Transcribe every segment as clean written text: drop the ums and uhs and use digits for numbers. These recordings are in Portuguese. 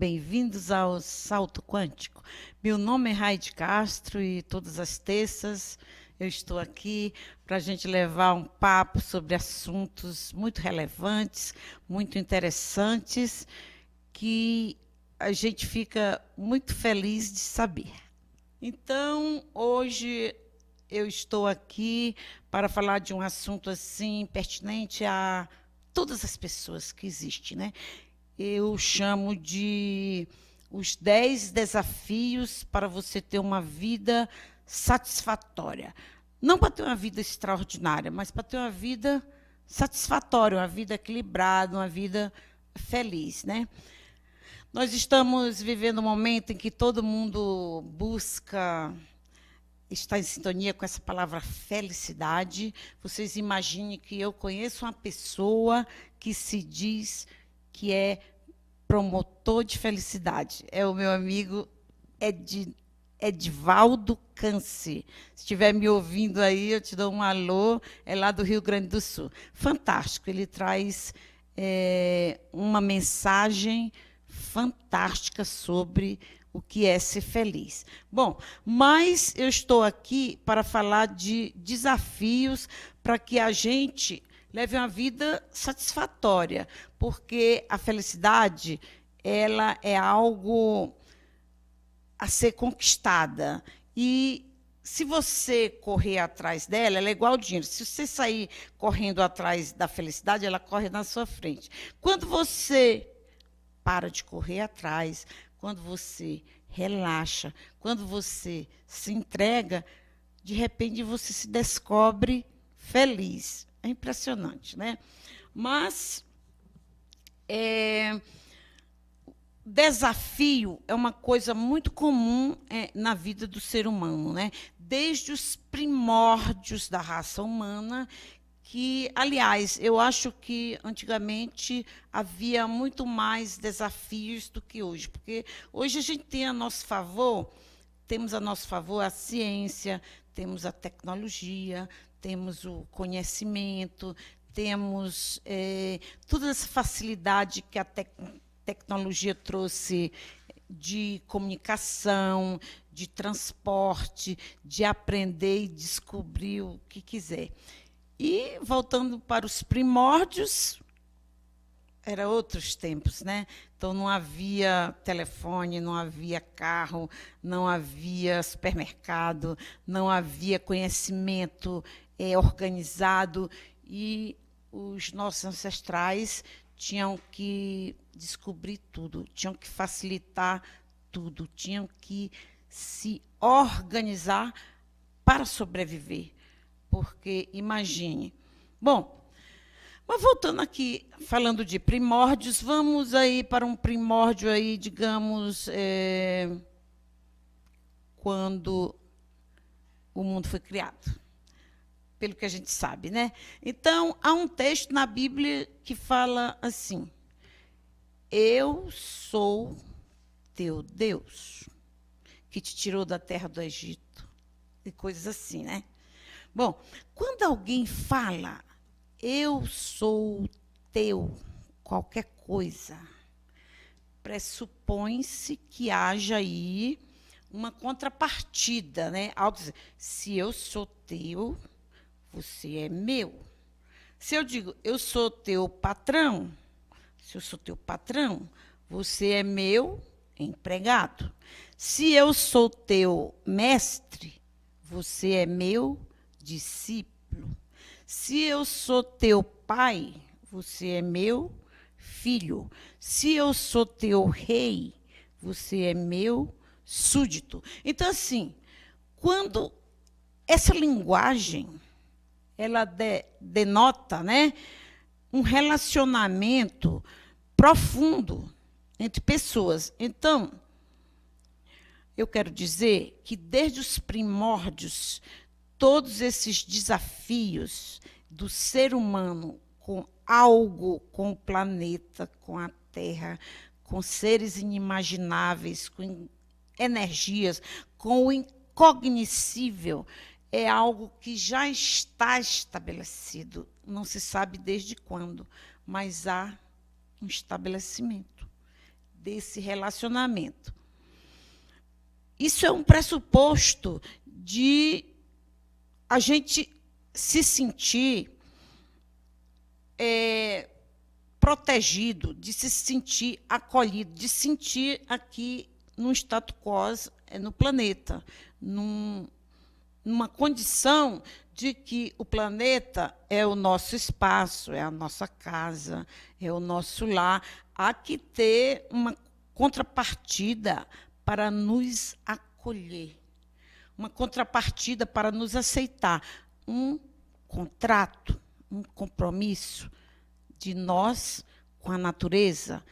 bem-vindos ao Salto Quântico. Meu nome é Raide Castro e todas as terças eu estou aqui para a gente levar um papo sobre assuntos muito relevantes, muito interessantes, que a gente fica muito feliz de saber. Então, hoje eu estou aqui para falar de um assunto assim pertinente a todas as pessoas que existem, né? Eu chamo de os 10 desafios para você ter uma vida satisfatória. Não para ter uma vida extraordinária, mas para ter uma vida satisfatória, uma vida equilibrada, uma vida feliz, né? Nós estamos vivendo um momento em que todo mundo busca estar em sintonia com essa palavra felicidade. Vocês imaginem que eu conheço uma pessoa que se diz que é promotor de felicidade. É o meu amigo Edivaldo Câncer. Se estiver me ouvindo aí, eu te dou um alô. É lá do Rio Grande do Sul. Fantástico. Ele traz uma mensagem fantástica sobre o que é ser feliz. Bom, mas eu estou aqui para falar de desafios para que a gente leve uma vida satisfatória, porque a felicidade, ela é algo a ser conquistada. E se você correr atrás dela, ela é igual ao dinheiro. Se você sair correndo atrás da felicidade, ela corre na sua frente. Quando você para de correr atrás, quando você relaxa, quando você se entrega, de repente você se descobre feliz. É impressionante, né? Mas desafio é uma coisa muito comum na vida do ser humano, né? Desde os primórdios da raça humana, que, aliás, eu acho que antigamente havia muito mais desafios do que hoje, porque hoje a gente tem a nosso favor, temos a nosso favor a ciência, temos a tecnologia, temos o conhecimento, temos toda essa facilidade que a tecnologia trouxe de comunicação, de transporte, de aprender e descobrir o que quiser. E, voltando para os primórdios, eram outros tempos, né? Então, não havia telefone, não havia carro, não havia supermercado, não havia conhecimento organizado, e os nossos ancestrais tinham que descobrir tudo, tinham que facilitar tudo, tinham que se organizar para sobreviver. Porque, imagine. Bom, mas voltando aqui, falando de primórdios, vamos aí para um primórdio aí, digamos, quando o mundo foi criado, pelo que a gente sabe, né? Então, há um texto na Bíblia que fala assim: eu sou teu Deus, que te tirou da terra do Egito, e coisas assim, né? Bom, quando alguém fala, eu sou teu, qualquer coisa, pressupõe-se que haja aí uma contrapartida, né? Ao dizer, se eu sou teu, você é meu. Se eu digo, eu sou teu patrão, se eu sou teu patrão, você é meu empregado. Se eu sou teu mestre, você é meu discípulo. Se eu sou teu pai, você é meu filho. Se eu sou teu rei, você é meu súdito. Então, assim, quando essa linguagem ela denota, né, um relacionamento profundo entre pessoas. Então, eu quero dizer que desde os primórdios, todos esses desafios do ser humano com algo, com o planeta, com a Terra, com seres inimagináveis, com energias, com o incognoscível, é algo que já está estabelecido. Não se sabe desde quando, mas há um estabelecimento. desse relacionamento. Isso é um pressuposto de a gente se sentir protegido, de se sentir acolhido, de sentir aqui num status quo no planeta, numa condição de que o planeta é o nosso espaço, é a nossa casa, é o nosso lar. Há que ter uma contrapartida para nos acolher, uma contrapartida para nos aceitar, um contrato, um compromisso de nós com a natureza,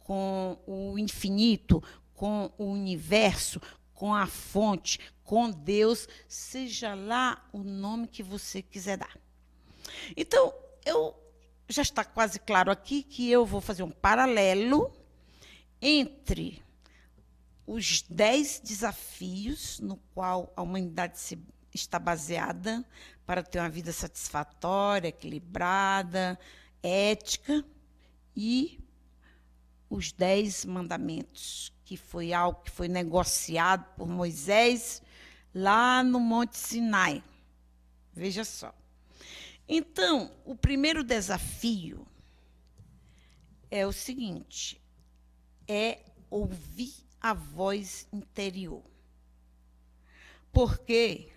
com o infinito, com o universo, com a fonte, com Deus, seja lá o nome que você quiser dar. Então, já está quase claro aqui que eu vou fazer um paralelo entre os 10 desafios no qual a humanidade está baseada para ter uma vida satisfatória, equilibrada, ética, e os 10 mandamentos, que foi algo que foi negociado por Moisés lá no Monte Sinai. Veja só. Então, o primeiro desafio é o seguinte, é ouvir a voz interior. Porque,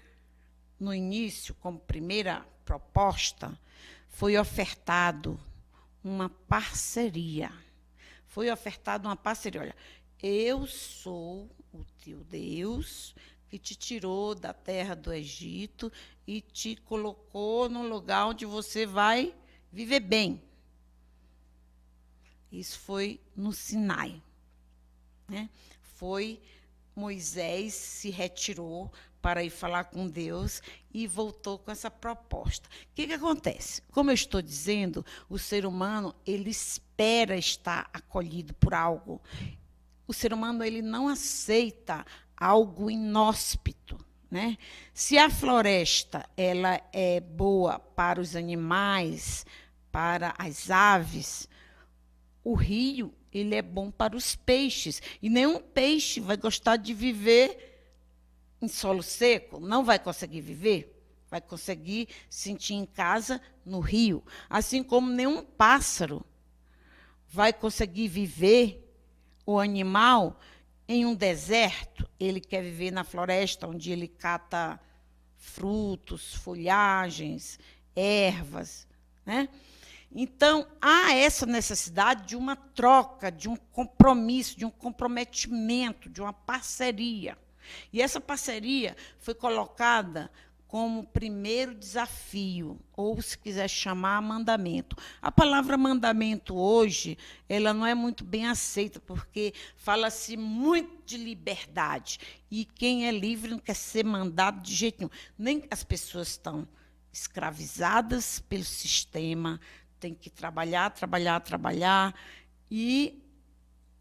no início, como primeira proposta, foi ofertado uma parceria. Foi ofertada uma parceria. Olha, eu sou o teu Deus que te tirou da terra do Egito e te colocou num lugar onde você vai viver bem. Isso foi no Sinai, né? Foi Moisés se retirou para ir falar com Deus e voltou com essa proposta. O que acontece? Como eu estou dizendo, o ser humano ele espera estar acolhido por algo. O ser humano ele não aceita algo inóspito, né? Se a floresta ela é boa para os animais, para as aves, o rio ele é bom para os peixes. E nenhum peixe vai gostar de viver em solo seco, não vai conseguir viver, vai conseguir sentir em casa no rio. Assim como nenhum pássaro vai conseguir viver, o animal, em um deserto. Ele quer viver na floresta, onde ele cata frutos, folhagens, ervas, né? Então, há essa necessidade de uma troca, de um compromisso, de um comprometimento, de uma parceria. E essa parceria foi colocada como primeiro desafio, ou, se quiser chamar, mandamento. A palavra mandamento hoje, ela não é muito bem aceita, porque fala-se muito de liberdade. E quem é livre não quer ser mandado de jeito nenhum. Nem as pessoas estão escravizadas pelo sistema, tem que trabalhar, trabalhar, trabalhar, e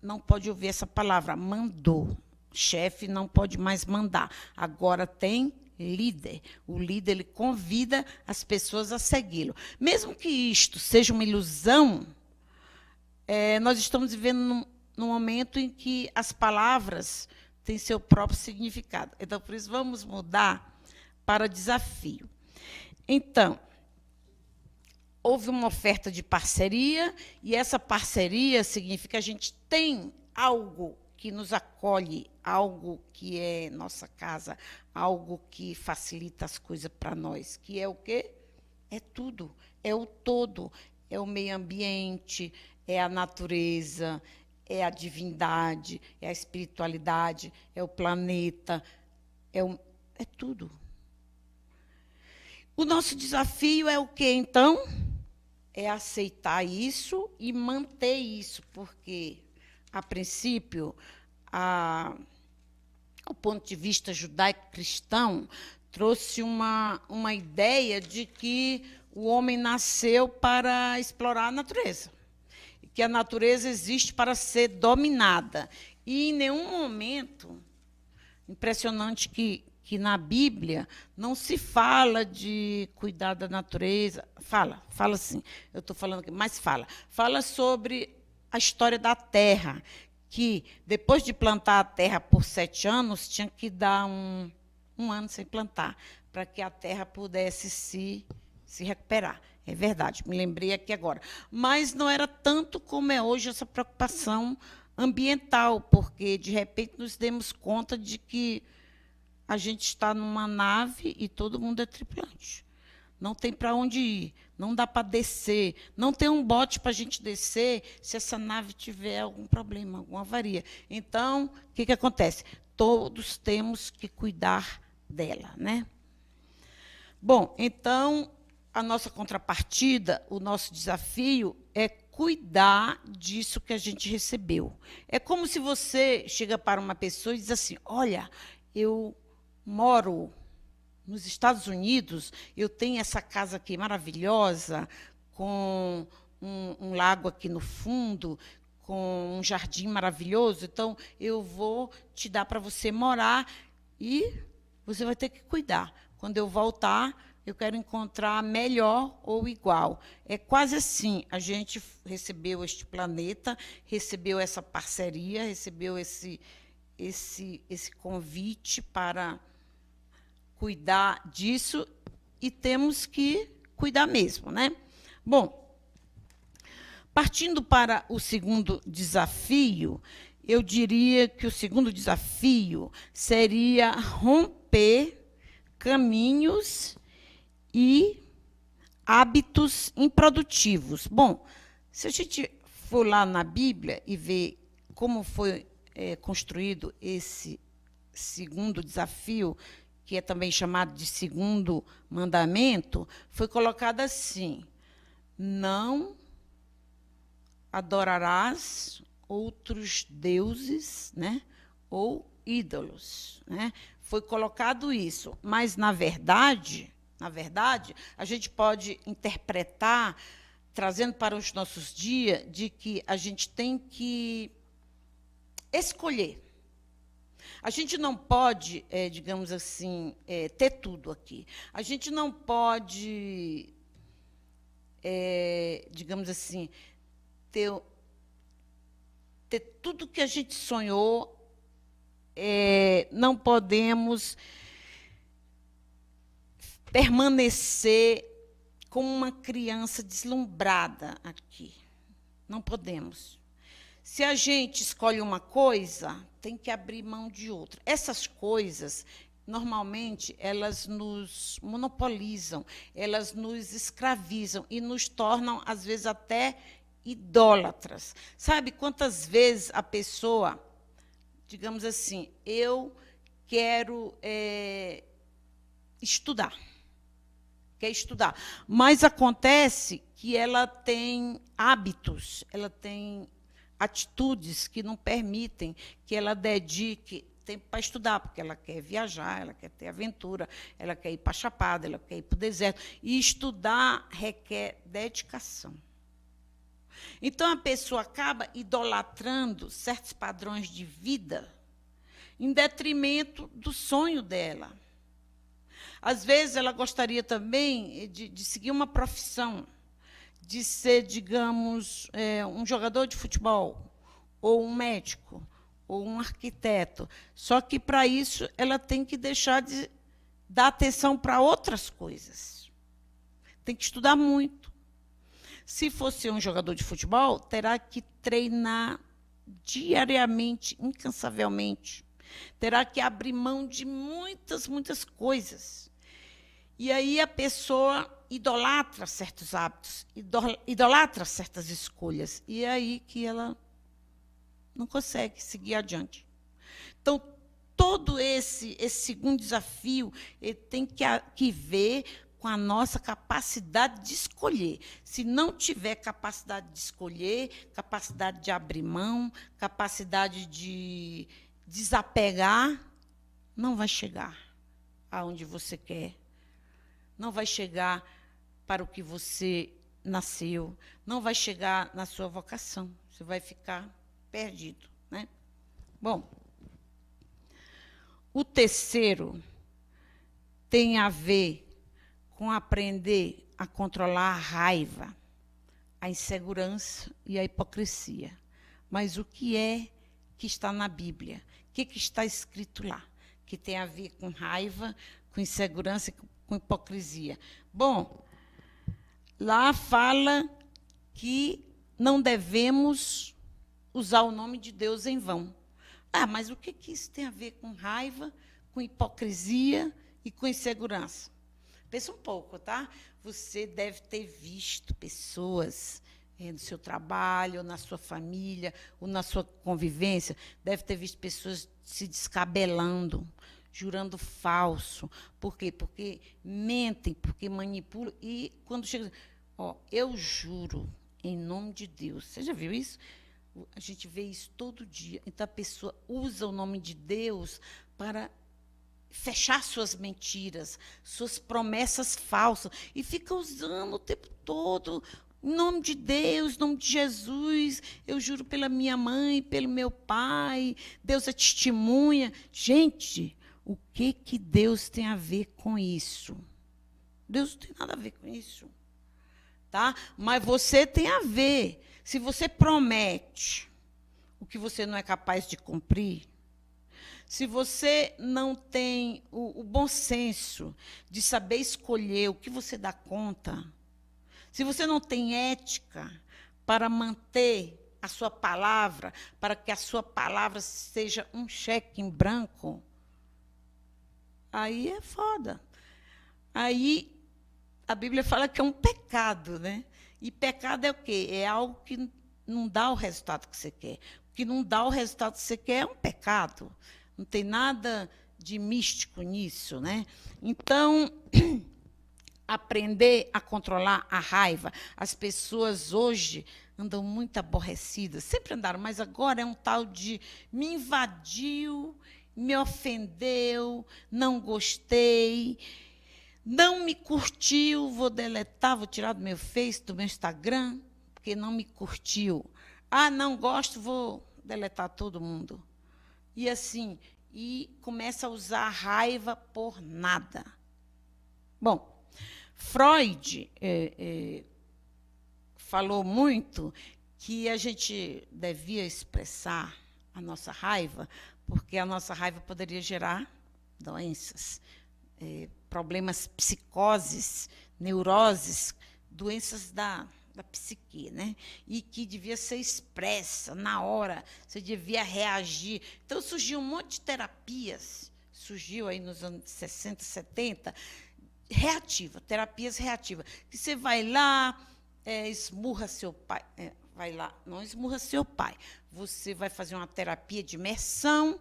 não pode ouvir essa palavra, mandou. Chefe não pode mais mandar. Agora tem líder. O líder ele convida as pessoas a segui-lo. Mesmo que isto seja uma ilusão, nós estamos vivendo num momento em que as palavras têm seu próprio significado. Então, por isso, vamos mudar para desafio. Então, houve uma oferta de parceria, e essa parceria significa que a gente tem algo que nos acolhe, algo que é nossa casa, algo que facilita as coisas para nós, que é o quê? É tudo, é o todo, é o meio ambiente, é a natureza, é a divindade, é a espiritualidade, é o planeta, é tudo. O nosso desafio é o quê, então? É aceitar isso e manter isso, porque, a princípio, o ponto de vista judaico-cristão trouxe uma ideia de que o homem nasceu para explorar a natureza, que a natureza existe para ser dominada. E, em nenhum momento, impressionante que na Bíblia não se fala de cuidar da natureza. Fala sim, eu estou falando aqui, mas fala sobre a história da Terra, que, depois de plantar a terra por 7 anos, tinha que dar um ano sem plantar, para que a terra pudesse se recuperar. É verdade, me lembrei aqui agora. Mas não era tanto como é hoje essa preocupação ambiental, porque, de repente, nos demos conta de que a gente está numa nave e todo mundo é tripulante. Não tem para onde ir, não dá para descer, não tem um bote para a gente descer se essa nave tiver algum problema, alguma avaria. Então, o que acontece? Todos temos que cuidar dela, né? Bom, então, a nossa contrapartida, o nosso desafio é cuidar disso que a gente recebeu. É como se você chega para uma pessoa e diz assim: olha, eu moro nos Estados Unidos, eu tenho essa casa aqui maravilhosa, com um lago aqui no fundo, com um jardim maravilhoso, então eu vou te dar para você morar e você vai ter que cuidar. Quando eu voltar, eu quero encontrar melhor ou igual. É quase assim, a gente recebeu este planeta, recebeu essa parceria, recebeu esse convite para cuidar disso e temos que cuidar mesmo, né? Bom, partindo para o segundo desafio, eu diria que o segundo desafio seria romper caminhos e hábitos improdutivos. Bom, se a gente for lá na Bíblia e ver como foi construído esse segundo desafio, que é também chamado de segundo mandamento, foi colocado assim: não adorarás outros deuses, né, ou ídolos, né? Foi colocado isso, mas na verdade, a gente pode interpretar, trazendo para os nossos dias, de que a gente tem que escolher. A gente não pode, digamos assim, ter tudo aqui. A gente não pode, digamos assim, ter tudo que a gente sonhou. Não podemos permanecer como uma criança deslumbrada aqui. Não podemos. Se a gente escolhe uma coisa, tem que abrir mão de outra. Essas coisas, normalmente, elas nos monopolizam, elas nos escravizam e nos tornam, às vezes, até idólatras. Sabe quantas vezes a pessoa, digamos assim, eu quero estudar, quer estudar, mas acontece que ela tem hábitos, ela tem atitudes que não permitem que ela dedique tempo para estudar, porque ela quer viajar, ela quer ter aventura, ela quer ir para a Chapada, ela quer ir para o deserto. E estudar requer dedicação. Então, a pessoa acaba idolatrando certos padrões de vida em detrimento do sonho dela. Às vezes, ela gostaria também de seguir uma profissão, de ser, digamos, um jogador de futebol, ou um médico, ou um arquiteto. Só que, para isso, ela tem que deixar de dar atenção para outras coisas. Tem que estudar muito. Se fosse um jogador de futebol, terá que treinar diariamente, incansavelmente. Terá que abrir mão de muitas, muitas coisas. E aí a pessoa idolatra certos hábitos, idolatra certas escolhas. E é aí que ela não consegue seguir adiante. Então, todo esse segundo desafio ele tem que ver com a nossa capacidade de escolher. Se não tiver capacidade de escolher, capacidade de abrir mão, capacidade de desapegar, não vai chegar aonde você quer. Não vai chegar para o que você nasceu, não vai chegar na sua vocação. Você vai ficar perdido, né? Bom, o terceiro tem a ver com aprender a controlar a raiva, a insegurança e a hipocrisia. Mas o que é que está na Bíblia. O que está escrito lá? Que tem a ver com raiva, com insegurança e com hipocrisia. Bom, lá fala que não devemos usar o nome de Deus em vão. Ah, mas o que isso tem a ver com raiva, com hipocrisia e com insegurança? Pensa um pouco, tá? Você deve ter visto pessoas no seu trabalho, ou na sua família, ou na sua convivência, deve ter visto pessoas se descabelando, jurando falso. Por quê? Porque mentem, porque manipulam. E quando chega... eu juro, em nome de Deus. Você já viu isso? A gente vê isso todo dia. Então, a pessoa usa o nome de Deus para fechar suas mentiras, suas promessas falsas, e fica usando o tempo todo, em nome de Deus, em nome de Jesus, eu juro pela minha mãe, pelo meu pai, Deus é testemunha. Gente, o que Deus tem a ver com isso? Deus não tem nada a ver com isso. Tá? Mas você tem a ver. Se você promete o que você não é capaz de cumprir, se você não tem o bom senso de saber escolher o que você dá conta, se você não tem ética para manter a sua palavra, para que a sua palavra seja um cheque em branco, aí é foda. Aí a Bíblia fala que é um pecado, né? E pecado é o quê? É algo que não dá o resultado que você quer. O que não dá o resultado que você quer é um pecado. Não tem nada de místico nisso, né? Então, aprender a controlar a raiva. As pessoas hoje andam muito aborrecidas, sempre andaram, mas agora é um tal de me invadiu, me ofendeu, não gostei, não me curtiu, vou deletar, vou tirar do meu Face, do meu Instagram, porque não me curtiu. Ah, não gosto, vou deletar todo mundo. E assim, e começa a usar a raiva por nada. Bom, Freud falou muito que a gente devia expressar a nossa raiva, porque a nossa raiva poderia gerar doenças, problemas, psicoses, neuroses, doenças da psique, né? E que devia ser expressa na hora, você devia reagir. Então, surgiu um monte de terapias, surgiu aí nos anos 60, 70, terapias reativas, que você vai lá, esmurra seu pai, vai lá, não esmurra seu pai, você vai fazer uma terapia de imersão,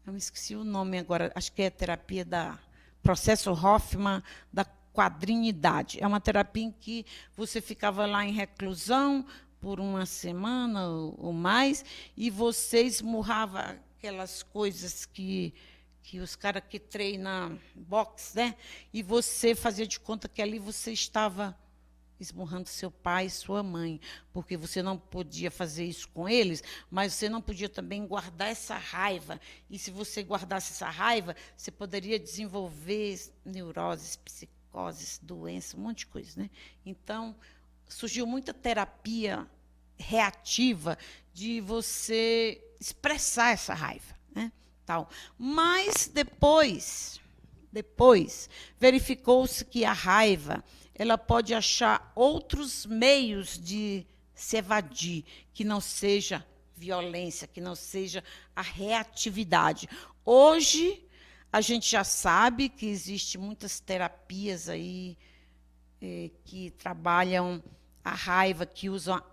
eu me esqueci o nome agora, acho que é a terapia da processo Hoffman, da quadrinidade. É uma terapia em que você ficava lá em reclusão por uma semana ou mais, e você esmurrava aquelas coisas que os caras que treinam boxe, né? E você fazia de conta que ali você estava esmurrando seu pai e sua mãe, porque você não podia fazer isso com eles, mas você não podia também guardar essa raiva. E se você guardasse essa raiva, você poderia desenvolver neuroses, psicoses, doenças, um monte de coisa, né? Então, surgiu muita terapia reativa de você expressar essa raiva, né? Tal. Mas depois verificou-se que a raiva ela pode achar outros meios de se evadir, que não seja violência, que não seja a reatividade. Hoje, a gente já sabe que existem muitas terapias aí que trabalham a raiva, que usam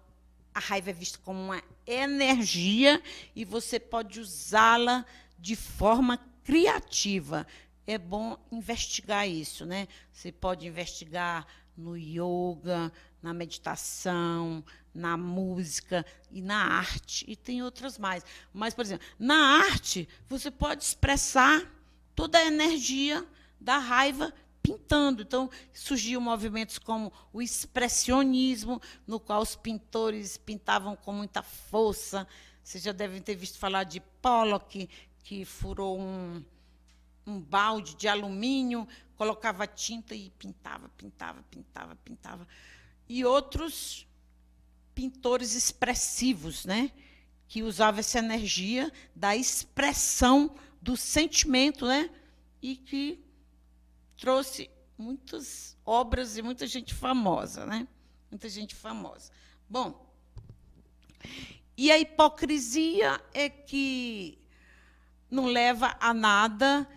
a raiva é vista como uma energia e você pode usá-la de forma criativa. É bom investigar isso, né? Você pode investigar no yoga, na meditação, na música e na arte, e tem outras mais. Mas, por exemplo, na arte, você pode expressar toda a energia da raiva pintando. Então, surgiu movimentos como o expressionismo, no qual os pintores pintavam com muita força. Vocês já devem ter visto falar de Pollock, que furou um balde de alumínio, colocava tinta e pintava. E outros pintores expressivos, né? que usava essa energia da expressão do sentimento, né? E que trouxe muitas obras e muita gente famosa, né? Muita gente famosa. Bom, e a hipocrisia é que não leva a nada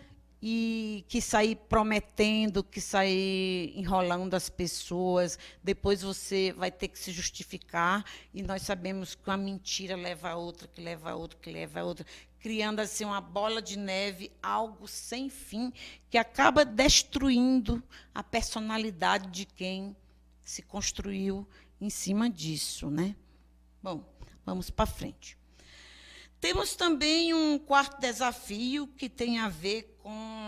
e que sair prometendo, que sair enrolando as pessoas, depois você vai ter que se justificar, e nós sabemos que uma mentira leva a outra, que leva a outra, que leva a outra, criando assim uma bola de neve, algo sem fim, que acaba destruindo a personalidade de quem se construiu em cima disso, né? Bom, vamos para frente. Temos também um quarto desafio que tem a ver com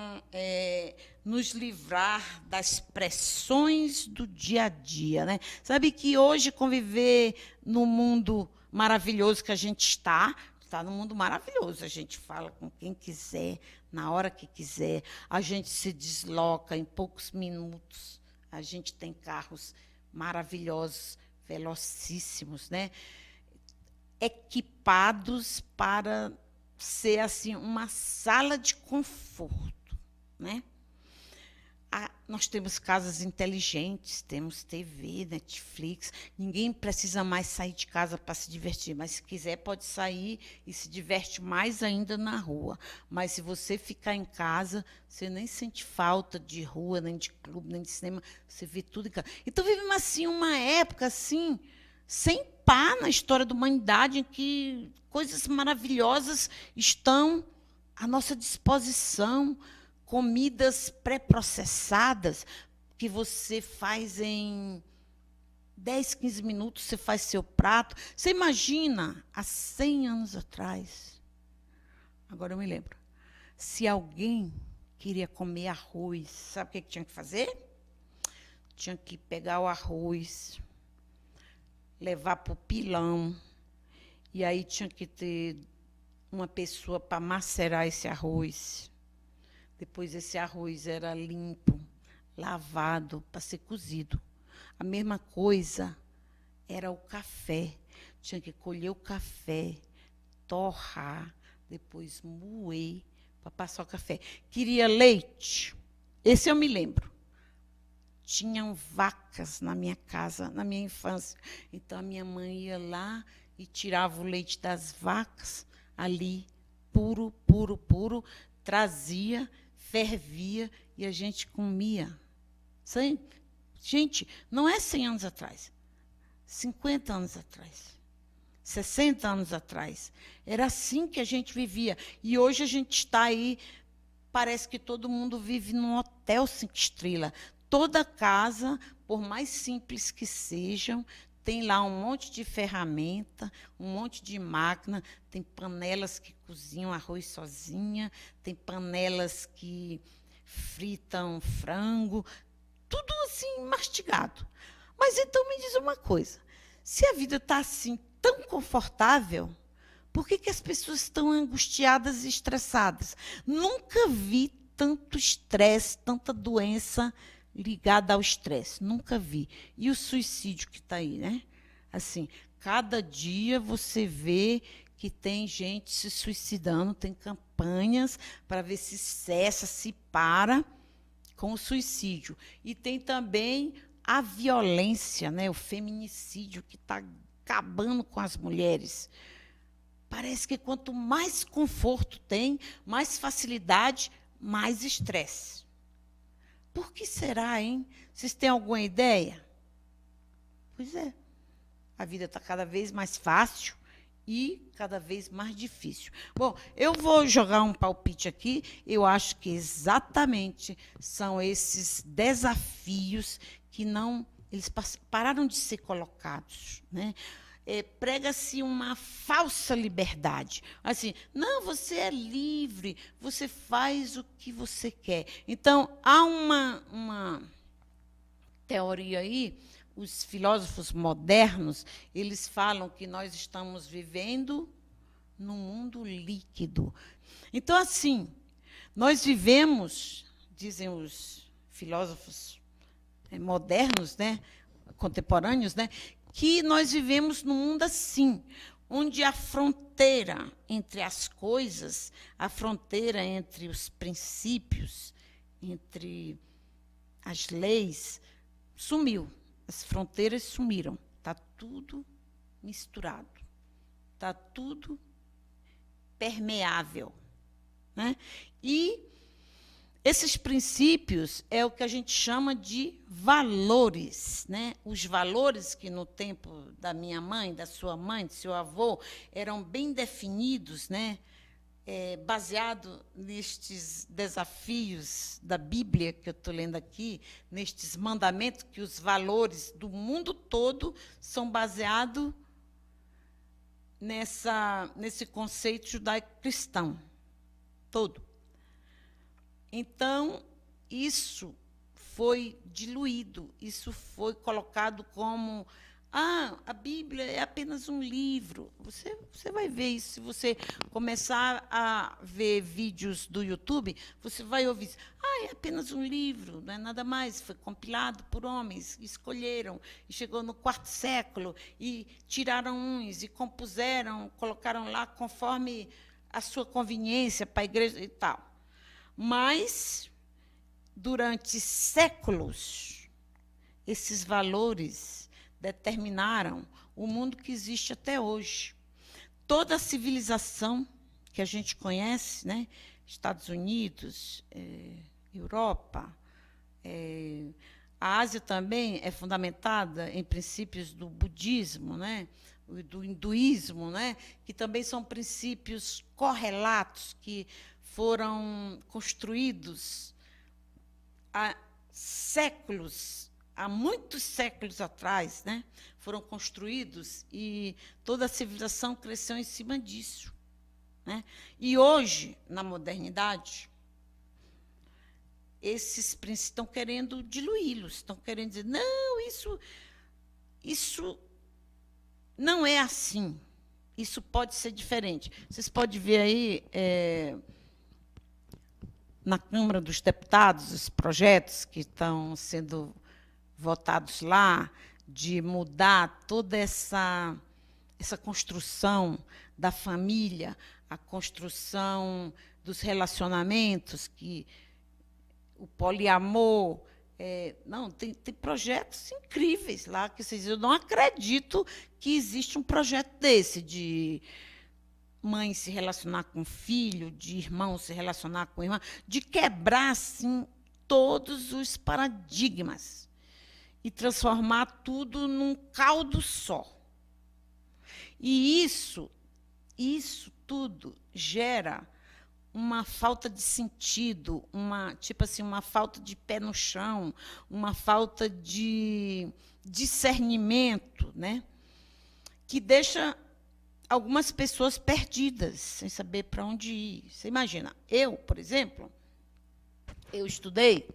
nos livrar das pressões do dia a dia, né? Sabe que hoje conviver no mundo maravilhoso que a gente está num mundo maravilhoso. A gente fala com quem quiser, na hora que quiser, a gente se desloca em poucos minutos, a gente tem carros maravilhosos, velocíssimos, né? Equipados para ser assim uma sala de conforto, né? Nós temos casas inteligentes, temos TV, Netflix. Ninguém precisa mais sair de casa para se divertir, mas se quiser pode sair e se diverte mais ainda na rua. Mas se você ficar em casa, você nem sente falta de rua, nem de clube, nem de cinema, você vê tudo em casa. Então vivemos assim uma época assim sem par na história da humanidade, em que coisas maravilhosas estão à nossa disposição, comidas pré-processadas que você faz em 10, 15 minutos, você faz seu prato. Você imagina, há 100 anos atrás, agora eu me lembro, se alguém queria comer arroz, sabe o que tinha que fazer? Tinha que pegar o arroz, levar para o pilão, e aí tinha que ter uma pessoa para macerar esse arroz. Depois esse arroz era limpo, lavado para ser cozido. A mesma coisa era o café. Tinha que colher o café, torrar, depois moer para passar o café. Queria leite? Esse eu me lembro. Tinham vacas na minha casa, na minha infância. Então, a minha mãe ia lá e tirava o leite das vacas, ali, puro, puro, puro, trazia, fervia e a gente comia. Gente, não é 100 anos atrás, 50 anos atrás, 60 anos atrás. Era assim que a gente vivia. E hoje a gente está aí, parece que todo mundo vive num hotel 5 estrelas. Toda casa, por mais simples que sejam, tem lá um monte de ferramenta, um monte de máquina, tem panelas que cozinham arroz sozinha, tem panelas que fritam frango, tudo assim mastigado. Mas então me diz uma coisa, se a vida está assim tão confortável, por que as pessoas estão angustiadas e estressadas? Nunca vi tanto estresse, tanta doença ligada ao estresse, nunca vi. E o suicídio que está aí, né? Assim, cada dia você vê que tem gente se suicidando, tem campanhas para ver se cessa, se para com o suicídio. E tem também a violência, né? O feminicídio, que está acabando com as mulheres. Parece que quanto mais conforto tem, mais facilidade, mais estresse. Por que será, hein? Vocês têm alguma ideia? Pois é. A vida está cada vez mais fácil e cada vez mais difícil. Bom, eu vou jogar um palpite aqui. Eu acho que exatamente são esses desafios que não... Eles pararam de ser colocados, né? Prega-se uma falsa liberdade. Assim, não, você é livre, você faz o que você quer. Então, há uma teoria aí, os filósofos modernos, eles falam que nós estamos vivendo num mundo líquido. Então, assim, nós vivemos, dizem os filósofos modernos, né, contemporâneos, né, que nós vivemos num mundo assim, onde a fronteira entre as coisas, a fronteira entre os princípios, entre as leis, sumiu. As fronteiras sumiram. Está tudo misturado. Está tudo permeável, né? E esses princípios é o que a gente chama de valores, né? Os valores que no tempo da minha mãe, da sua mãe, do seu avô, eram bem definidos, né? Baseado nestes desafios da Bíblia que eu estou lendo aqui, nestes mandamentos, que os valores do mundo todo são baseados nesse conceito judaico-cristão todo. Então, isso foi diluído, isso foi colocado como a Bíblia é apenas um livro. Você vai ver isso. Se você começar a ver vídeos do YouTube, você vai ouvir isso. É apenas um livro, não é nada mais. Foi compilado por homens, escolheram, e chegou no 4º século, e tiraram uns, e compuseram, colocaram lá conforme a sua conveniência para a igreja e tal. Mas, durante séculos, esses valores determinaram o mundo que existe até hoje. Toda a civilização que a gente conhece, né? Estados Unidos, Europa, a Ásia também é fundamentada em princípios do budismo, né? Do hinduísmo, né? Que também são princípios correlatos que foram construídos há séculos, há muitos séculos atrás, né? Foram construídos e toda a civilização cresceu em cima disso, né? E hoje, na modernidade, esses princípios estão querendo diluí-los, estão querendo dizer, não, isso não é assim, isso pode ser diferente. Vocês podem ver aí, na Câmara dos Deputados, os projetos que estão sendo votados lá, de mudar toda essa construção da família, a construção dos relacionamentos, que o poliamor. Não, tem projetos incríveis lá, que vocês, eu não acredito que existe um projeto desse, de mãe se relacionar com filho, de irmão se relacionar com irmã, de quebrar, assim, todos os paradigmas e transformar tudo num caldo só. E isso tudo gera uma falta de sentido, uma falta de pé no chão, uma falta de discernimento, né? Que deixa algumas pessoas perdidas, sem saber para onde ir. Você imagina, eu, por exemplo, eu estudei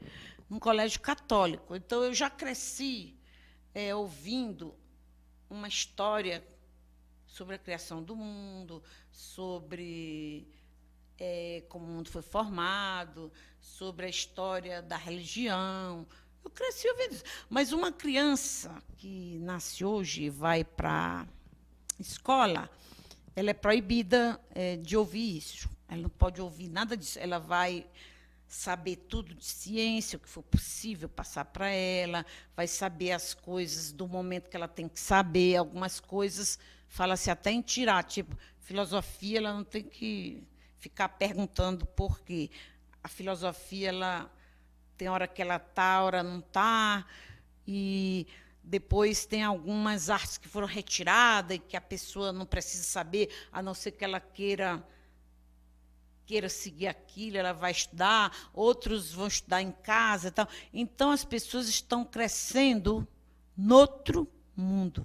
num colégio católico, então eu já cresci ouvindo uma história sobre a criação do mundo, sobre como o mundo foi formado, sobre a história da religião. Eu cresci ouvindo isso. Mas uma criança que nasce hoje e vai para a escola, ela é proibida de ouvir isso. Ela não pode ouvir nada disso. Ela vai saber tudo de ciência, o que for possível passar para ela, vai saber as coisas do momento que ela tem que saber. Algumas coisas fala-se até em tirar, tipo, filosofia, ela não tem que ficar perguntando por quê. A filosofia, ela tem hora que ela está, hora não está, e depois tem algumas artes que foram retiradas e que a pessoa não precisa saber, a não ser que ela queira seguir aquilo, ela vai estudar, outros vão estudar em casa e tal. Então, as pessoas estão crescendo noutro mundo.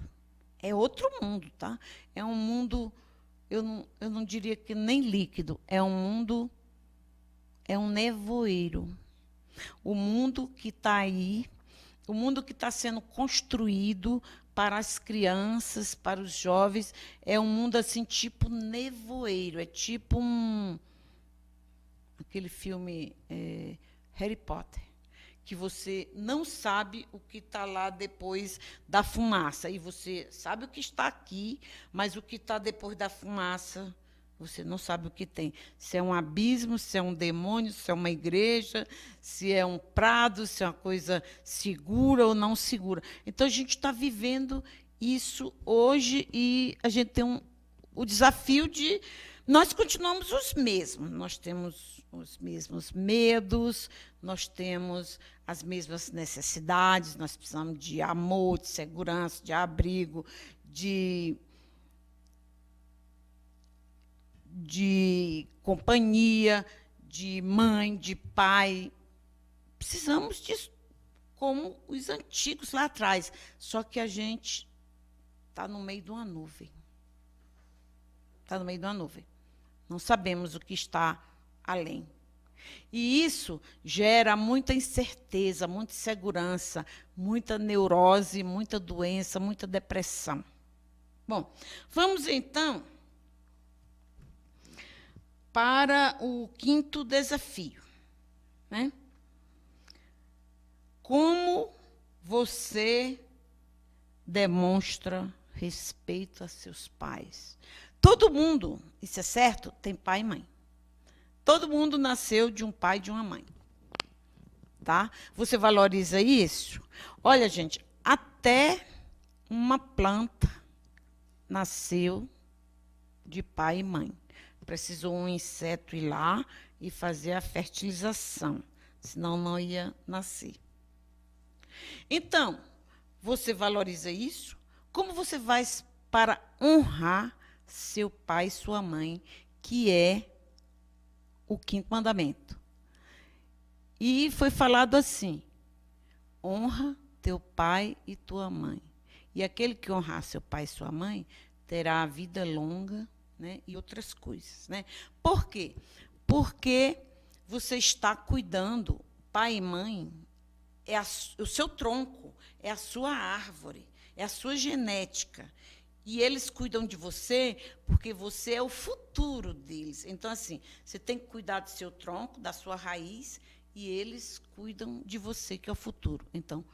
É outro mundo, tá? É um mundo, eu não diria que nem líquido, é um mundo, é um nevoeiro. O mundo que está aí, o mundo que está sendo construído para as crianças, para os jovens, é um mundo assim, tipo nevoeiro, é tipo aquele filme Harry Potter, que você não sabe o que está lá depois da fumaça. E você sabe o que está aqui, mas o que está depois da fumaça, você não sabe o que tem. Se é um abismo, se é um demônio, se é uma igreja, se é um prado, se é uma coisa segura ou não segura. Então, a gente está vivendo isso hoje e a gente tem o desafio de... Nós continuamos os mesmos, nós temos os mesmos medos, nós temos as mesmas necessidades, nós precisamos de amor, de segurança, de abrigo, de companhia, de mãe, de pai. Precisamos disso, como os antigos lá atrás. Só que a gente está no meio de uma nuvem. Está no meio de uma nuvem. Não sabemos o que está além. E isso gera muita incerteza, muita insegurança, muita neurose, muita doença, muita depressão. Bom, vamos então para o quinto desafio, né? Como você demonstra respeito a seus pais? Todo mundo, isso é certo, tem pai e mãe. Todo mundo nasceu de um pai e de uma mãe. Tá? Você valoriza isso? Olha, gente, até uma planta nasceu de pai e mãe. Precisou um inseto ir lá e fazer a fertilização, senão não ia nascer. Então, você valoriza isso? Como você faz para honrar seu pai e sua mãe, que é o quinto mandamento? E foi falado assim: honra teu pai e tua mãe. E aquele que honrar seu pai e sua mãe terá a vida longa, né, e outras coisas. Né? Por quê? Porque você está cuidando, pai e mãe, é o seu tronco, é a sua árvore, é a sua genética. E eles cuidam de você porque você é o futuro deles. Então, assim, você tem que cuidar do seu tronco, da sua raiz, e eles cuidam de você, que é o futuro. Então,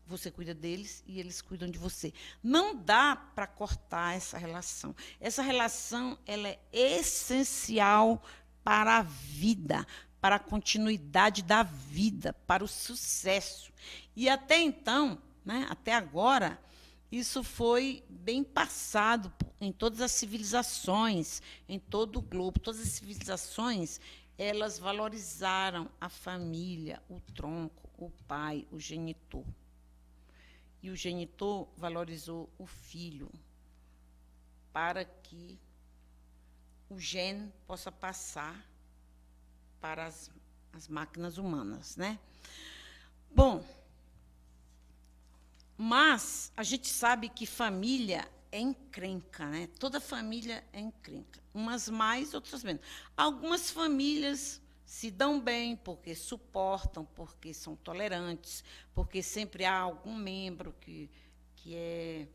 você cuida deles e eles cuidam de você. Não dá para cortar essa relação. Essa relação ela é essencial para a vida, para a continuidade da vida, para o sucesso. E até então, né, até agora, isso foi bem passado em todas as civilizações, em todo o globo. Todas as civilizações, elas valorizaram a família, o tronco, o pai, o genitor. E o genitor valorizou o filho, para que o gene possa passar para as máquinas humanas, né? Bom, mas a gente sabe que família é encrenca, né? Toda família é encrenca, umas mais, outras menos. Algumas famílias se dão bem porque suportam, porque são tolerantes, porque sempre há algum membro que é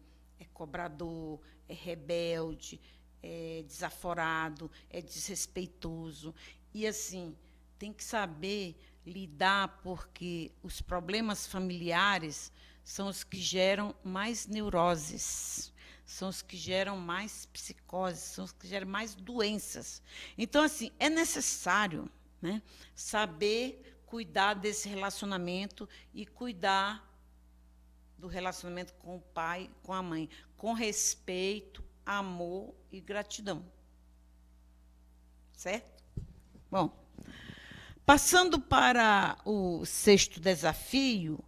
cobrador, é rebelde, é desaforado, é desrespeitoso. E, assim, tem que saber lidar, porque os problemas familiares são os que geram mais neuroses, são os que geram mais psicoses, são os que geram mais doenças. Então, assim, é necessário, né, saber cuidar desse relacionamento e cuidar do relacionamento com o pai, com a mãe, com respeito, amor e gratidão. Certo? Bom, passando para o sexto desafio,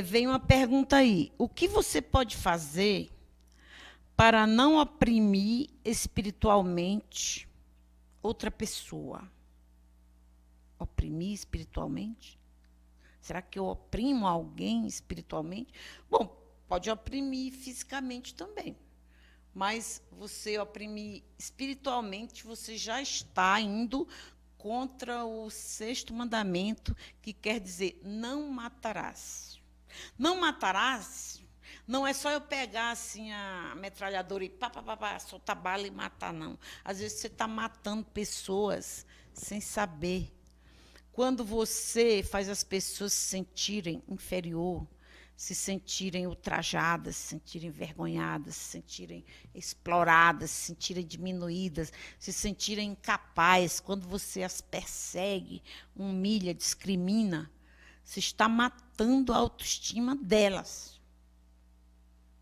vem uma pergunta aí. O que você pode fazer para não oprimir espiritualmente outra pessoa? Oprimir espiritualmente? Será que eu oprimo alguém espiritualmente? Bom, pode oprimir fisicamente também. Mas você oprimir espiritualmente, você já está indo contra o sexto mandamento, que quer dizer, não matarás. Não matarás não é só eu pegar assim, a metralhadora e soltar bala e matar, não. Às vezes você está matando pessoas sem saber. quando você faz as pessoas se sentirem inferior, se sentirem ultrajadas, se sentirem envergonhadas, se sentirem exploradas, se sentirem diminuídas, se sentirem incapazes, quando você as persegue, humilha, discrimina, você está matando a autoestima delas.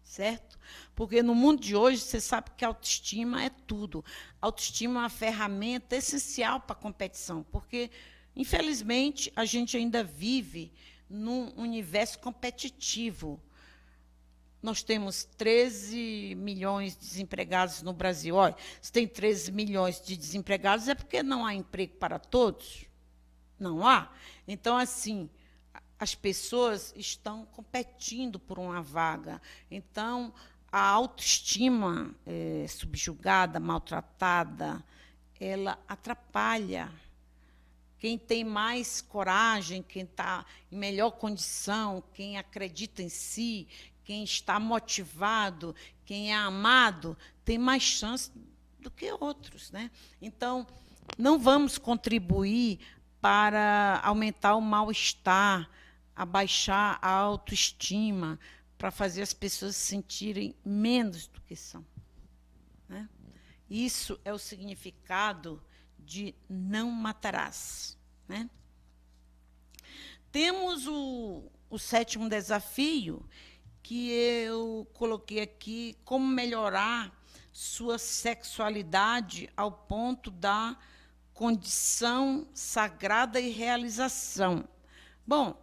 Certo? Porque no mundo de hoje, você sabe que a autoestima é tudo. A autoestima é uma ferramenta essencial para a competição, porque, infelizmente, a gente ainda vive num universo competitivo. Nós temos 13 milhões de desempregados no Brasil. Olha, se tem 13 milhões de desempregados, é porque não há emprego para todos? Não há? Então, assim, as pessoas estão competindo por uma vaga. Então, a autoestima subjugada, maltratada, ela atrapalha. Quem tem mais coragem, quem está em melhor condição, quem acredita em si, quem está motivado, quem é amado, tem mais chance do que outros, né? Então, não vamos contribuir para aumentar o mal-estar, abaixar a autoestima, para fazer as pessoas se sentirem menos do que são, né? Isso é o significado de não matarás, né? Temos o 7º desafio, que eu coloquei aqui, como melhorar sua sexualidade ao ponto da condição sagrada e realização. Bom,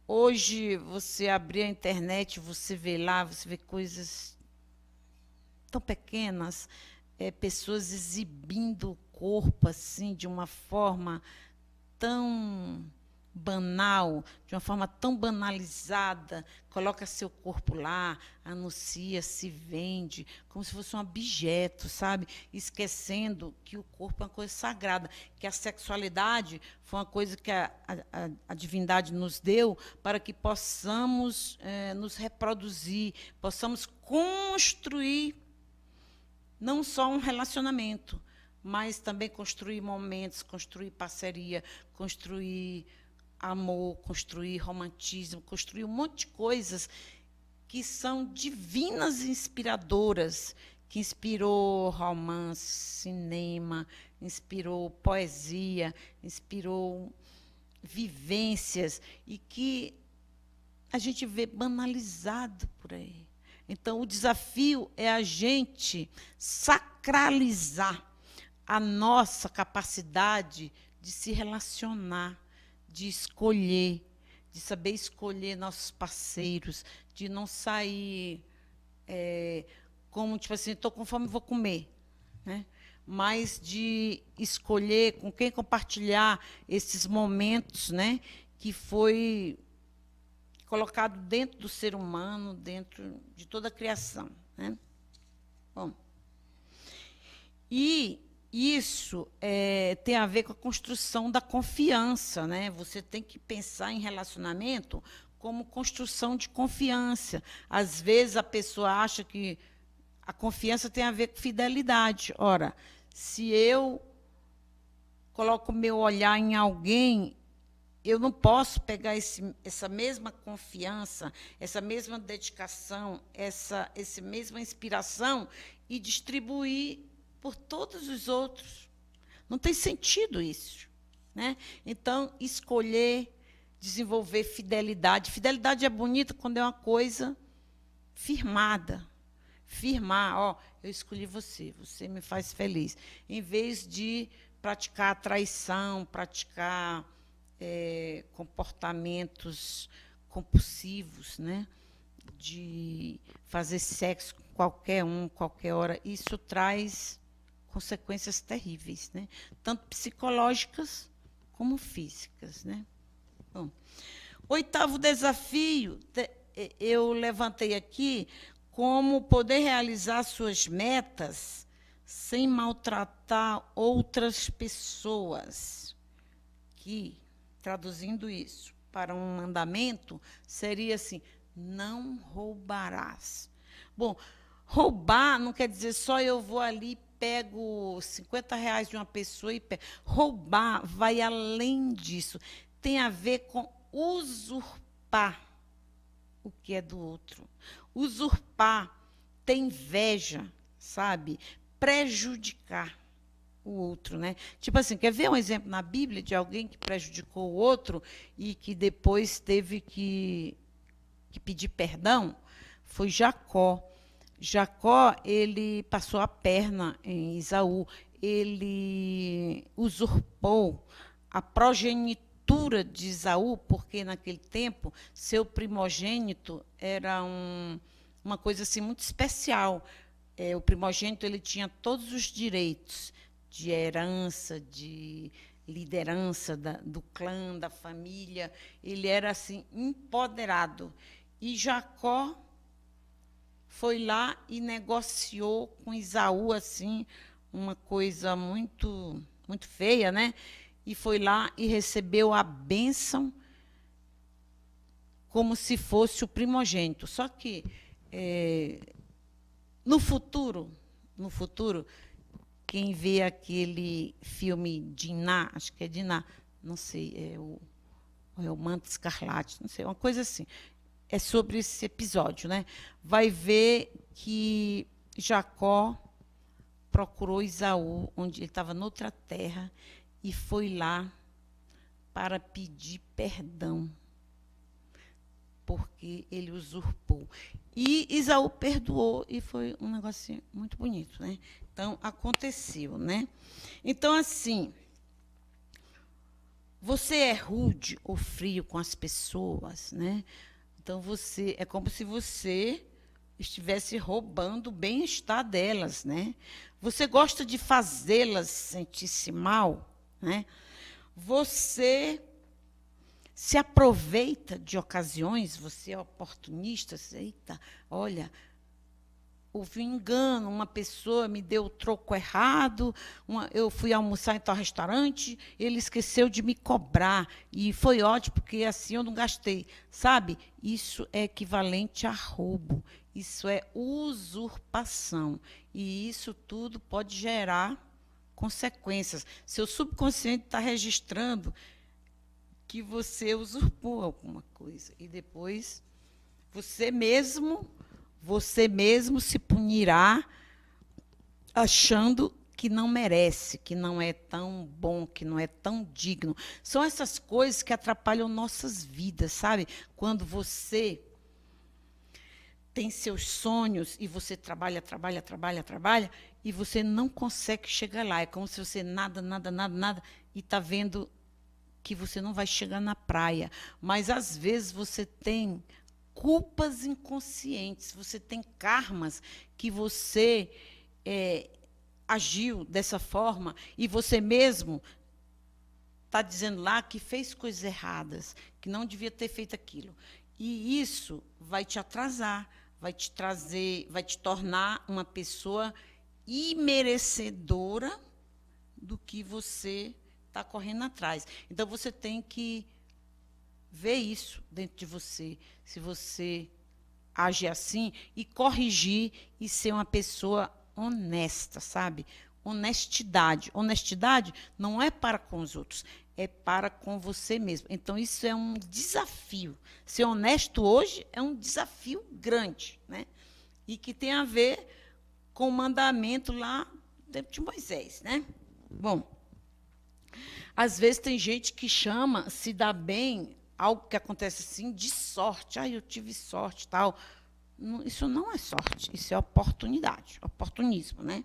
hoje você abrir a internet, você vê lá, você vê coisas tão pequenas, pessoas exibindo o corpo assim de uma forma tão banal, de uma forma tão banalizada, coloca seu corpo lá, anuncia, se vende, como se fosse um objeto, sabe? Esquecendo que o corpo é uma coisa sagrada, que a sexualidade foi uma coisa que a divindade nos deu para que possamos nos reproduzir, possamos construir não só um relacionamento, mas também construir momentos, construir parceria, construir amor, construir romantismo, construir um monte de coisas que são divinas e inspiradoras, que inspirou romance, cinema, inspirou poesia, inspirou vivências, e que a gente vê banalizado por aí. Então, o desafio é a gente sacralizar a nossa capacidade de se relacionar, de escolher, de saber escolher nossos parceiros, de não sair como, tipo assim, estou com fome, vou comer, né? Mas de escolher com quem compartilhar esses momentos, né, que foi colocado dentro do ser humano, dentro de toda a criação, né? Bom, e isso tem a ver com a construção da confiança, né? Você tem que pensar em relacionamento como construção de confiança. Às vezes a pessoa acha que a confiança tem a ver com fidelidade. Ora, se eu coloco o meu olhar em alguém, eu não posso pegar essa mesma confiança, essa mesma dedicação, essa mesma inspiração e distribuir por todos os outros. Não tem sentido isso, né? Então, escolher, desenvolver fidelidade. Fidelidade é bonita quando é uma coisa firmada. Firmar, ó, eu escolhi você, você me faz feliz. Em vez de praticar traição, praticar comportamentos compulsivos, né? De fazer sexo com qualquer um, qualquer hora, isso traz consequências terríveis, né? Tanto psicológicas como físicas, né? Bom, 8º desafio, eu levantei aqui como poder realizar suas metas sem maltratar outras pessoas, que, traduzindo isso para um mandamento, seria assim: não roubarás. Bom, roubar não quer dizer só eu vou ali pego R$ 50 de uma pessoa e pego. Roubar vai além disso. Tem a ver com usurpar o que é do outro. Usurpar, ter inveja, sabe? Prejudicar o outro, né? Tipo assim, quer ver um exemplo na Bíblia de alguém que prejudicou o outro e que depois teve que pedir perdão? Foi Jacó. Jacó, ele passou a perna em Esaú, ele usurpou a progenitura de Esaú, porque naquele tempo seu primogênito era uma coisa assim muito especial. O primogênito ele tinha todos os direitos de herança, de liderança do clã, da família. Ele era assim empoderado. E Jacó foi lá e negociou com Esaú assim uma coisa muito muito feia, né? E foi lá e recebeu a bênção como se fosse o primogênito. Só que no futuro, quem vê aquele filme Diná, acho que é Diná, não sei, é o Manto Escarlate, não sei, uma coisa assim. É sobre esse episódio, né? Vai ver que Jacó procurou Esaú, onde ele estava noutra terra, e foi lá para pedir perdão, porque ele usurpou. E Esaú perdoou, e foi um negócio muito bonito, né? Então, aconteceu, né? Então, assim, você é rude ou frio com as pessoas, né? Então, é como se você estivesse roubando o bem-estar delas, né? Você gosta de fazê-las sentir-se mal, né? Você se aproveita de ocasiões, você é oportunista, eita, olha, houve um engano, uma pessoa me deu o troco errado, eu fui almoçar em tal restaurante, ele esqueceu de me cobrar, e foi ótimo, porque assim eu não gastei. Sabe? Isso é equivalente a roubo, isso é usurpação, e isso tudo pode gerar consequências. Seu subconsciente está registrando que você usurpou alguma coisa, e depois você mesmo se punirá achando que não merece, que não é tão bom, que não é tão digno. São essas coisas que atrapalham nossas vidas, sabe? Quando você tem seus sonhos e você trabalha, e você não consegue chegar lá. É como se você nada, e está vendo que você não vai chegar na praia. Mas, às vezes, você tem culpas inconscientes, você tem karmas que você agiu dessa forma e você mesmo está dizendo lá que fez coisas erradas, que não devia ter feito aquilo. E isso vai te atrasar, vai te tornar uma pessoa imerecedora do que você está correndo atrás. Então, você tem que ver isso dentro de você, se você age assim, e corrigir e ser uma pessoa honesta, sabe? Honestidade. Honestidade não é para com os outros, é para com você mesmo. Então, isso é um desafio. Ser honesto hoje é um desafio grande, né? E que tem a ver com o mandamento lá do tempo de Moisés, né? Bom, às vezes tem gente que se dá bem, algo que acontece assim, de sorte. Eu tive sorte, tal. Isso não é sorte, isso é oportunidade, oportunismo, né?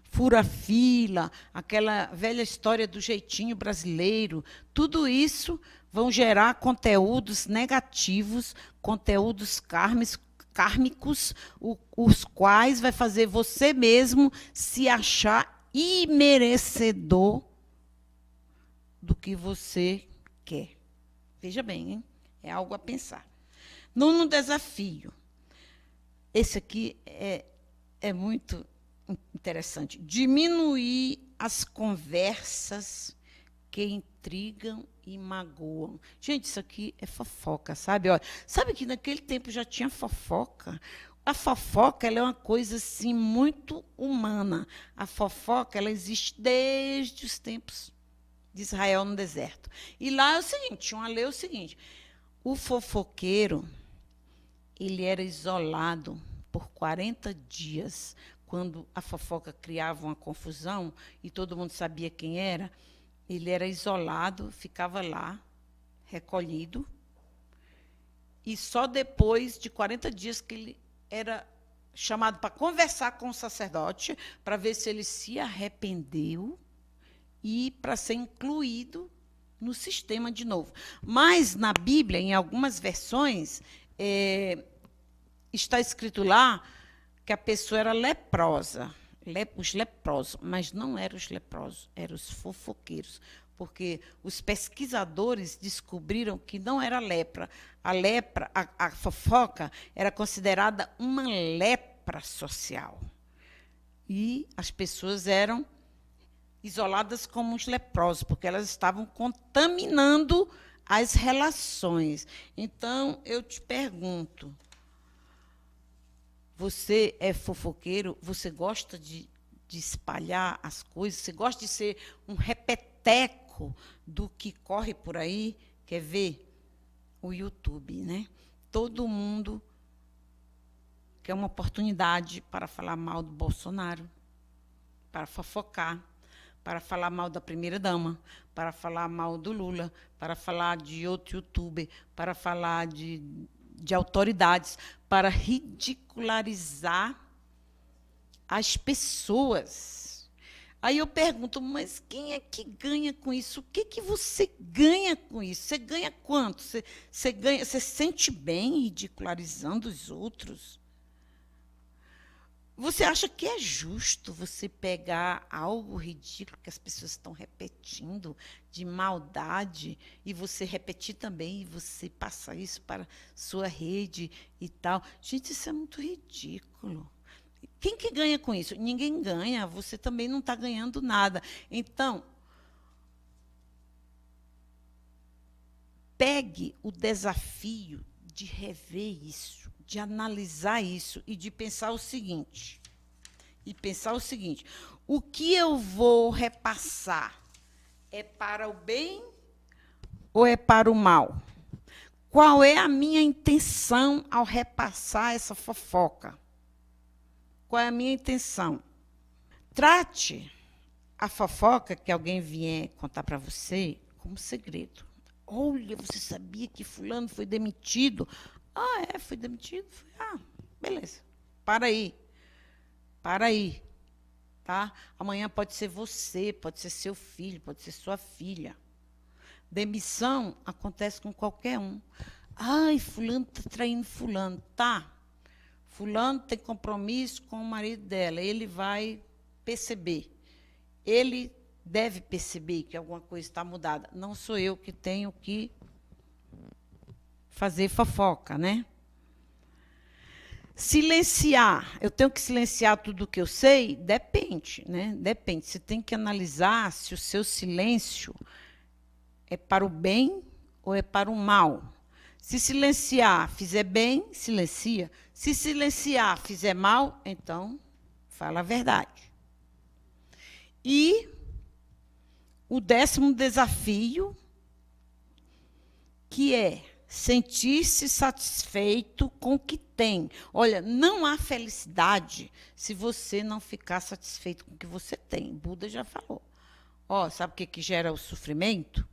Fura fila, aquela velha história do jeitinho brasileiro, tudo isso vão gerar conteúdos negativos, conteúdos kármicos, os quais vai fazer você mesmo se achar imerecedor do que você quer. Veja bem, hein? É algo a pensar. Nono desafio. Esse aqui é muito interessante. Diminuir as conversas que intrigam e magoam. Gente, isso aqui é fofoca, sabe? Olha, sabe que naquele tempo já tinha fofoca? A fofoca, ela é uma coisa assim muito humana. A fofoca, ela existe desde os tempos de Israel no deserto. E lá é o seguinte, uma lei é o seguinte: o fofoqueiro, ele era isolado por 40 dias. Quando a fofoca criava uma confusão e todo mundo sabia quem era, ele era isolado, ficava lá, recolhido, e só depois de 40 dias que ele era chamado para conversar com o sacerdote, para ver se ele se arrependeu e para ser incluído no sistema de novo. Mas, na Bíblia, em algumas versões, está escrito lá que a pessoa era leprosa, os leprosos, mas não eram os leprosos, eram os fofoqueiros, porque os pesquisadores descobriram que não era lepra. A fofoca era considerada uma lepra social. E as pessoas eram isoladas como os leprosos, porque elas estavam contaminando as relações. Então, eu te pergunto, você é fofoqueiro? Você gosta de espalhar as coisas? Você gosta de ser um repeteco do que corre por aí? Quer ver? O YouTube, né? Todo mundo quer uma oportunidade para falar mal do Bolsonaro, para fofocar, para falar mal da primeira-dama, para falar mal do Lula, para falar de outro youtuber, para falar de autoridades, para ridicularizar as pessoas. Aí eu pergunto, mas quem é que ganha com isso? O que, que você ganha com isso? Você ganha quanto? Você se sente bem ridicularizando os outros? Você acha que é justo você pegar algo ridículo que as pessoas estão repetindo, de maldade, e você repetir também, e você passar isso para sua rede e tal? Gente, isso é muito ridículo. Quem que ganha com isso? Ninguém ganha, você também não está ganhando nada. Então, pegue o desafio de rever isso, de analisar isso e de pensar o seguinte. O que eu vou repassar é para o bem ou é para o mal? Qual é a minha intenção ao repassar essa fofoca? Qual é a minha intenção? Trate a fofoca que alguém vier contar para você como segredo. Olha, você sabia que fulano foi demitido? Ah, foi demitido? Beleza. Para aí. Tá? Amanhã pode ser você, pode ser seu filho, pode ser sua filha. Demissão acontece com qualquer um. Ai, fulano está traindo fulano. Tá. Fulano tem compromisso com o marido dela. Ele vai perceber. Ele deve perceber que alguma coisa está mudada. Não sou eu que tenho que fazer fofoca, né? Silenciar. Eu tenho que silenciar tudo o que eu sei? Depende, né? Depende. Você tem que analisar se o seu silêncio é para o bem ou é para o mal. Se silenciar fizer bem, silencia. Se silenciar fizer mal, então fala a verdade. E o 10º desafio, que é sentir-se satisfeito com o que tem. Olha, não há felicidade se você não ficar satisfeito com o que você tem. Buda já falou. Sabe o que gera o sofrimento?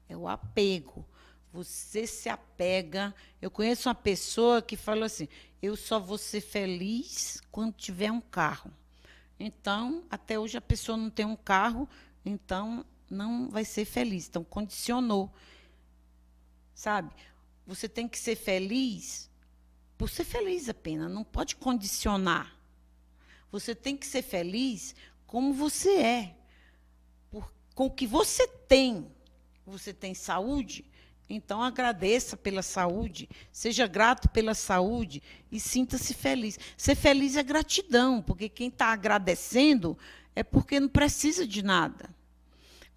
É o apego. Você se apega. Eu conheço uma pessoa que falou assim, eu só vou ser feliz quando tiver um carro. Então, até hoje a pessoa não tem um carro, então não vai ser feliz. Então, condicionou. Sabe? Você tem que ser feliz por ser feliz apenas, não pode condicionar. Você tem que ser feliz como você é, com o que você tem. Você tem saúde? Então, agradeça pela saúde, seja grato pela saúde e sinta-se feliz. Ser feliz é gratidão, porque quem está agradecendo é porque não precisa de nada.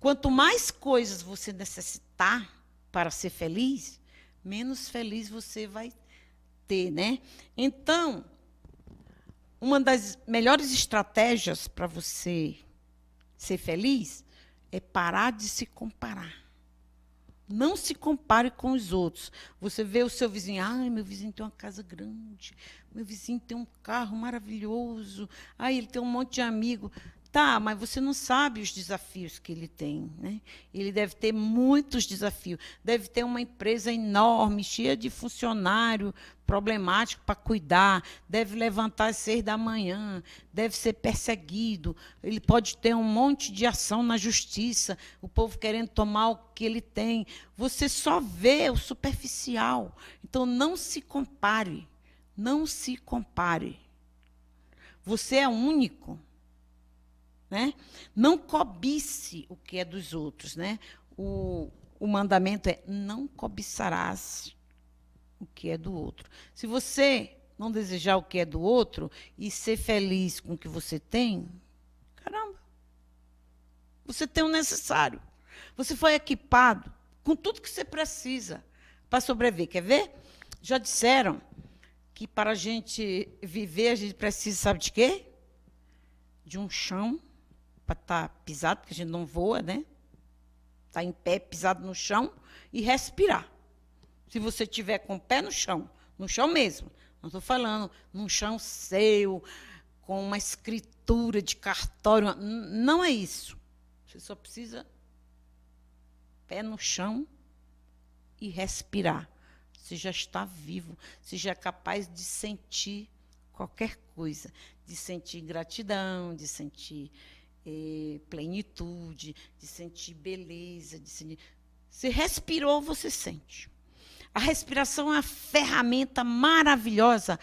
Quanto mais coisas você necessitar para ser feliz, menos feliz você vai ter, né? Então, uma das melhores estratégias para você ser feliz é parar de se comparar. Não se compare com os outros. Você vê o seu vizinho, meu vizinho tem uma casa grande, meu vizinho tem um carro maravilhoso, ele tem um monte de amigo. Tá, mas você não sabe os desafios que ele tem, né? Ele deve ter muitos desafios. Deve ter uma empresa enorme, cheia de funcionário problemático para cuidar. Deve levantar às 6 da manhã. Deve ser perseguido. Ele pode ter um monte de ação na justiça. O povo querendo tomar o que ele tem. Você só vê o superficial. Então, não se compare. Não se compare. Você é único. Né? Não cobice o que é dos outros. Né? O mandamento é: não cobiçarás o que é do outro. Se você não desejar o que é do outro e ser feliz com o que você tem, caramba, você tem o necessário. Você foi equipado com tudo que você precisa para sobreviver. Quer ver? Já disseram que para a gente viver, a gente precisa, sabe de quê? De um chão para estar pisado, porque a gente não voa, né? Está em pé, pisado no chão, e respirar. Se você estiver com o pé no chão mesmo, não estou falando num chão seu, com uma escritura de cartório, não é isso. Você só precisa pé no chão e respirar. Você já está vivo, você já é capaz de sentir qualquer coisa, de sentir gratidão, de sentir plenitude, de sentir beleza, de sentir... Se respirou, você sente. A respiração é uma ferramenta maravilhosa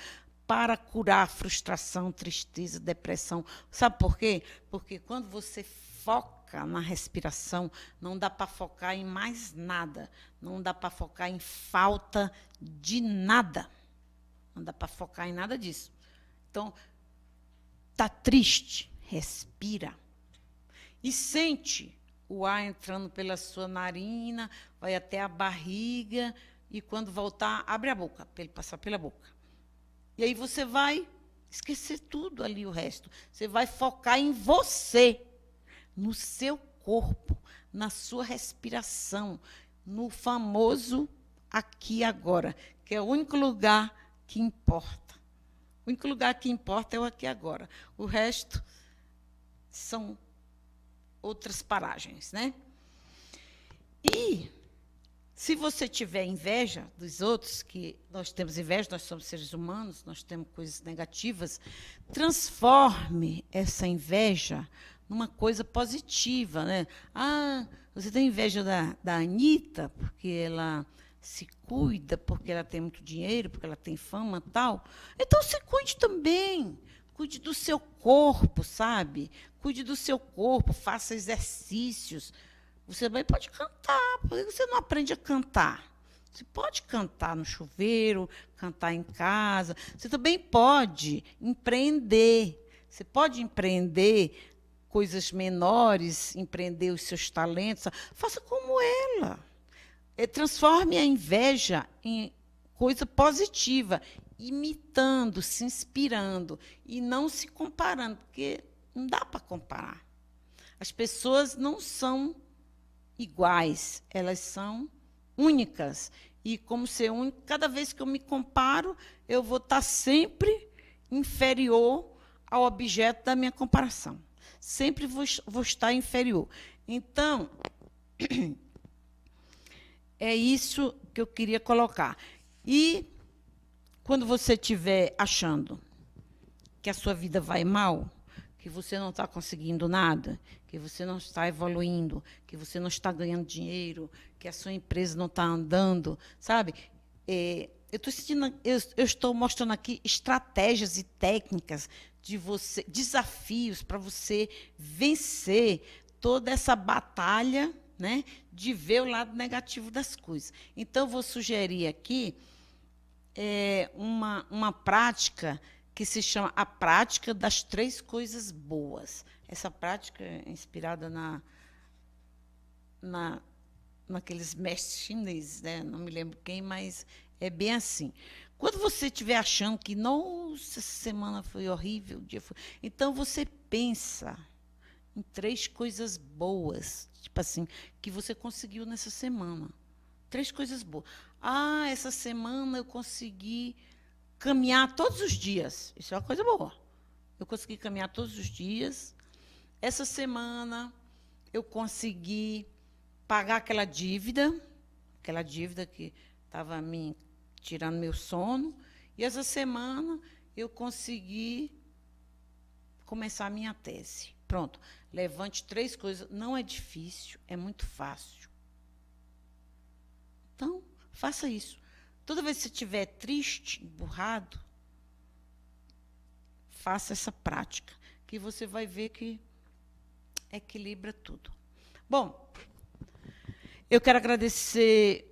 para curar frustração, tristeza, depressão. Sabe por quê? Porque quando você foca na respiração, não dá para focar em mais nada. Não dá para focar em falta de nada. Não dá para focar em nada disso. Então, está triste? Respira. E sente o ar entrando pela sua narina, vai até a barriga, e quando voltar, abre a boca, para ele passar pela boca. E aí você vai esquecer tudo ali, o resto. Você vai focar em você, no seu corpo, na sua respiração, no famoso aqui e agora, que é o único lugar que importa. O único lugar que importa é o aqui e agora. O resto são outras paragens, né? E se você tiver inveja dos outros, que nós temos inveja, nós somos seres humanos, nós temos coisas negativas, transforme essa inveja numa coisa positiva, né? Você tem inveja da Anitta, porque ela se cuida, porque ela tem muito dinheiro, porque ela tem fama e tal. Então, se cuide também. Cuide do seu corpo, sabe? Cuide do seu corpo, faça exercícios. Você também pode cantar. Por que você não aprende a cantar? Você pode cantar no chuveiro, cantar em casa. Você também pode empreender. Você pode empreender coisas menores, empreender os seus talentos. Faça como ela. Transforme a inveja em coisa positiva, imitando, se inspirando e não se comparando, porque não dá para comparar. As pessoas não são iguais, elas são únicas. E como ser única, cada vez que eu me comparo, eu vou estar sempre inferior ao objeto da minha comparação. Sempre vou estar inferior. Então, é isso que eu queria colocar. E quando você estiver achando que a sua vida vai mal, que você não está conseguindo nada, que você não está evoluindo, que você não está ganhando dinheiro, que a sua empresa não está andando, sabe? Eu estou mostrando aqui estratégias e técnicas de você, desafios para você vencer toda essa batalha, né, de ver o lado negativo das coisas. Então, eu vou sugerir aqui uma prática que se chama a prática das 3 coisas boas. Essa prática é inspirada naqueles mestres chineses, né? Não me lembro quem, mas é bem assim. Quando você estiver achando que, nossa, essa semana foi horrível, o dia foi. Então você pensa em 3 coisas boas, tipo assim, que você conseguiu nessa semana. 3 coisas boas. Ah, essa semana eu consegui caminhar todos os dias. Isso é uma coisa boa. Eu consegui caminhar todos os dias. Essa semana eu consegui pagar aquela dívida que estava me tirando meu sono. E essa semana eu consegui começar a minha tese. Pronto. Levante 3 coisas. Não é difícil, é muito fácil. Então, faça isso. Toda vez que você estiver triste, emburrado, faça essa prática, que você vai ver que equilibra tudo. Bom, eu quero agradecer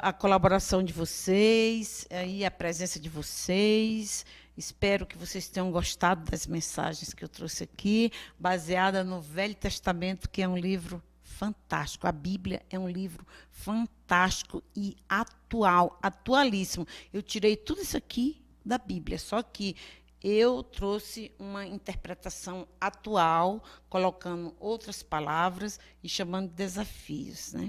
a colaboração de vocês, aí a presença de vocês. Espero que vocês tenham gostado das mensagens que eu trouxe aqui, baseada no Velho Testamento, que é um livro fantástico. A Bíblia é um livro fantástico e atual, atualíssimo. Eu tirei tudo isso aqui da Bíblia, só que eu trouxe uma interpretação atual, colocando outras palavras e chamando de desafios, né?